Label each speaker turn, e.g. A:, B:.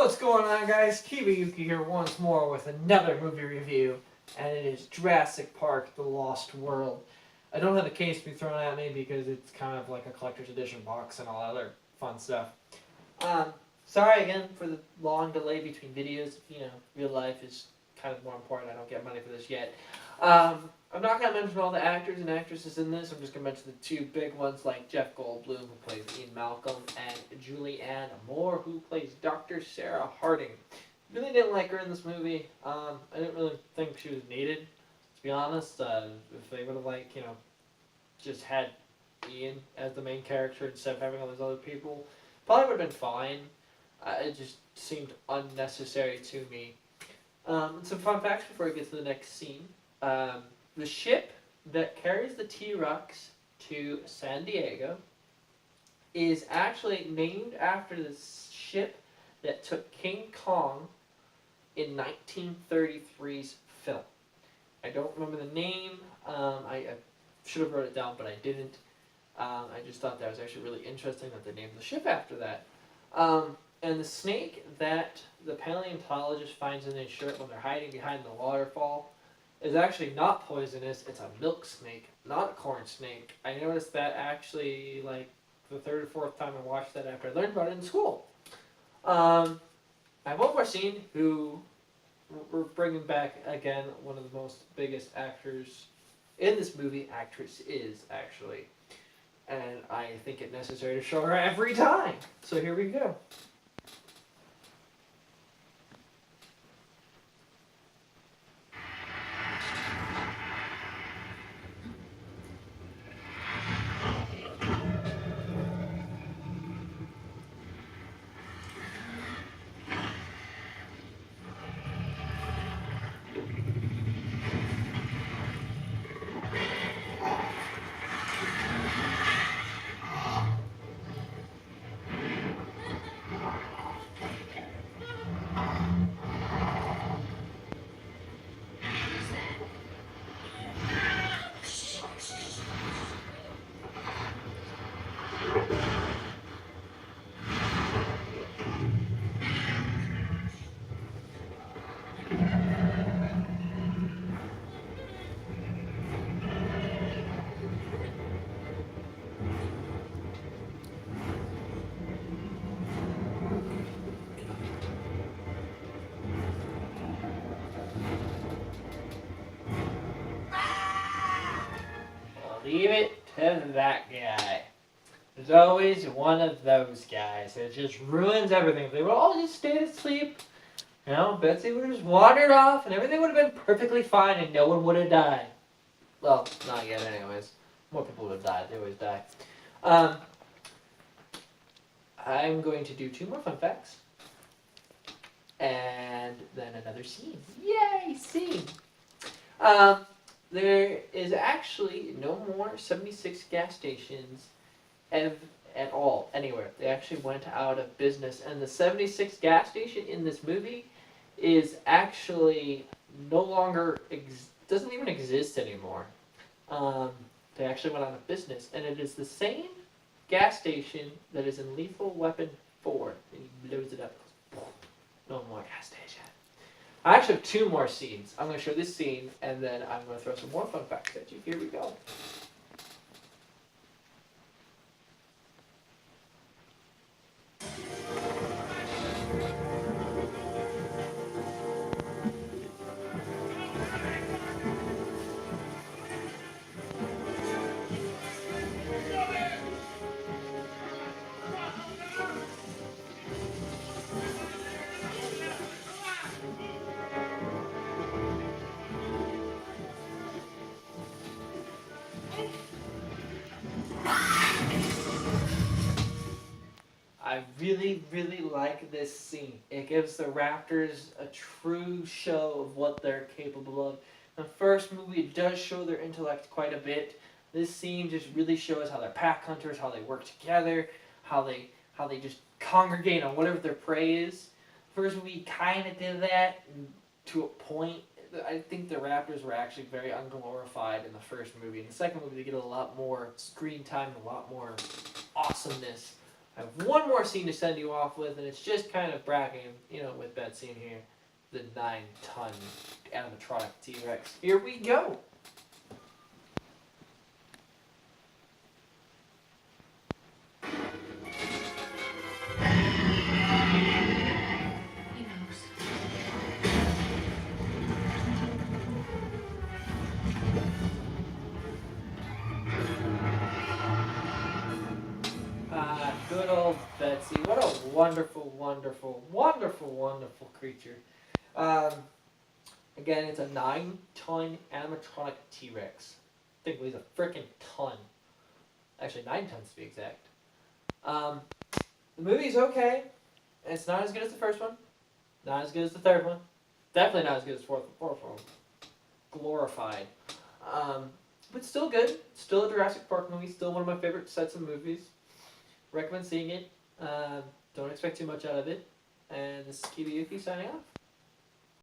A: What's going on, guys? Kiba here once more with another movie review, and it is Jurassic Park: The Lost World. I don't have the case to be thrown at me because it's kind of like a collector's edition box and all other fun stuff. Sorry again for the long delay between videos. You know, real life is kind of more important. I don't get money for this yet. I'm not going to mention all the actors and actresses in this. I'm just going to mention the two big ones like Jeff Goldblum, who plays Ian Malcolm, and Julianne Moore, who plays Dr. Sarah Harding. Really didn't like her in this movie. I didn't really think she was needed, to be honest. If they would have, just had Ian as the main character instead of having all those other people, probably would have been fine. It just seemed unnecessary to me. And some fun facts before we get to the next scene. The ship that carries the T-Rex to San Diego is actually named after the ship that took King Kong in 1933's film. I don't remember the name. I should have wrote it down, but I didn't. I just thought that was actually really interesting that they named the ship after that. And the snake that the paleontologist finds in his shirt when they're hiding behind the waterfall is actually not poisonous. It's a milk snake, not a corn snake. I noticed that actually the third or fourth time I watched that after I learned about it in school. I have one more scene who we're bringing back again one of the most biggest actors in this movie. Actress is actually, and I think it necessary to show her every time. So here we go. Leave it to that guy. There's always one of those guys that just ruins everything. If they would all just stayed asleep, Betsy would have just wandered off and everything would have been perfectly fine and no one would have died. Well, not yet anyways. More people would have died. They always die. I'm going to do two more fun facts. And then another scene. Yay, scene! There is actually no more 76 gas stations at all, anywhere. They actually went out of business. And the 76 gas station in this movie is actually no longer, doesn't even exist anymore. They actually went out of business. And it is the same gas station that is in Lethal Weapon 4. And he blows it up. No more gas station. I actually have two more scenes. I'm going to show this scene, and then I'm going to throw some more fun facts at you. Here we go. I really, really like this scene. It gives the Raptors a true show of what they're capable of. The first movie does show their intellect quite a bit. This scene just really shows how they're pack hunters, how they work together, how they just congregate on whatever their prey is. First movie kind of did that to a point. I think the Raptors were actually very unglorified in the first movie. In the second movie, they get a lot more screen time, a lot more awesomeness. I have one more scene to send you off with, and it's just kind of bragging, with Betsy in here. The 9-ton animatronic T-Rex. Here we go!
B: He knows.
A: Good old Betsy. What a wonderful, wonderful, wonderful, wonderful creature. Again, it's a 9-ton animatronic T-Rex. I think it weighs a freaking ton. Actually, 9 tons to be exact. The movie's okay. It's not as good as the first one. Not as good as the third one. Definitely not as good as the fourth one. Glorified. But still good. Still a Jurassic Park movie. Still one of my favorite sets of movies. Recommend seeing it. Don't expect too much out of it. And this is Kiba signing off.